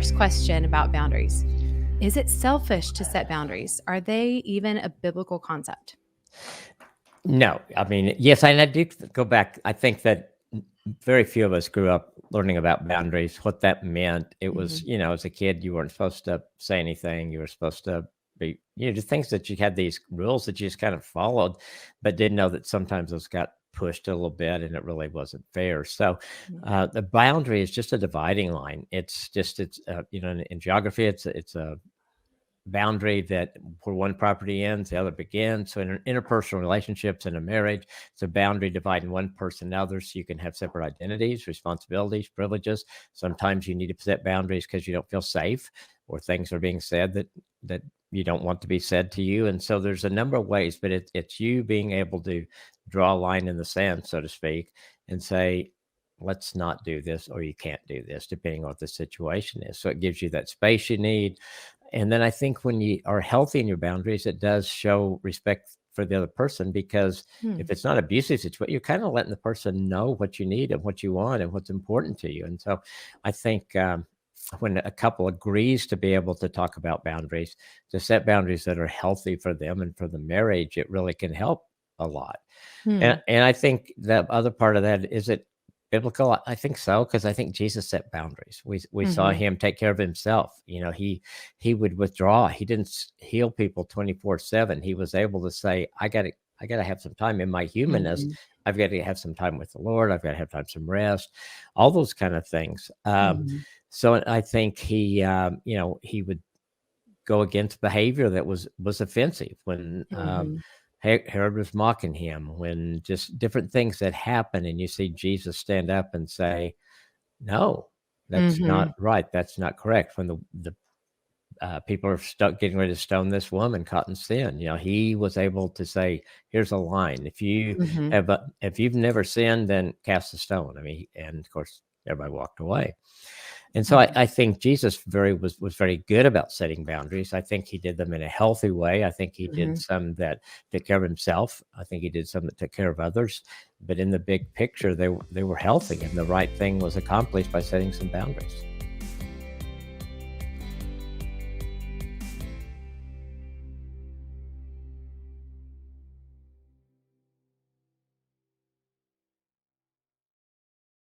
first question about boundaries. Is it selfish to set boundaries? Are they even a biblical concept? No, I mean, yes, and I do go back. I think that very few of us grew up learning about boundaries, what that meant. It was, as a kid, you weren't supposed to say anything. You were supposed to be, just things that you had these rules that you just kind of followed, but didn't know that sometimes those got pushed a little bit and it really wasn't fair. So the boundary is just a dividing line. It's just, in geography, it's a boundary that where one property ends, the other begins. So in interpersonal relationships in a marriage, it's a boundary dividing one person and others. So you can have separate identities, responsibilities, privileges. Sometimes you need to set boundaries because you don't feel safe or things are being said that you don't want to be said to you. And so there's a number of ways, but it's you being able to draw a line in the sand, so to speak, and say, let's not do this, or you can't do this, depending on what the situation is. So it gives you that space you need. And then I think when you are healthy in your boundaries, it does show respect for the other person, because if it's not abusive situation, you're kind of letting the person know what you need and what you want and what's important to you. And so I think when a couple agrees to be able to talk about boundaries, to set boundaries that are healthy for them and for the marriage, it really can help a lot. And I think the other part of that, is it biblical? I think so, because I think Jesus set boundaries. We saw him take care of himself. He would withdraw. He didn't heal people 24/7. He was able to say, I got to have some time in my humanness. I've got to have some time with the Lord. I've got to have time, some rest, all those kind of things. So I think he would go against behavior that was offensive when Herod was mocking him, when just different things that happen, and you see Jesus stand up and say, no, that's not right. That's not correct. When the people are getting ready to stone this woman caught in sin, he was able to say, here's a line. If you've never sinned, then cast a stone. I mean, and of course, everybody walked away. And so I think Jesus was very good about setting boundaries. I think he did them in a healthy way. I think he did some that took care of himself. I think he did some that took care of others. But in the big picture, they were healthy, and the right thing was accomplished by setting some boundaries.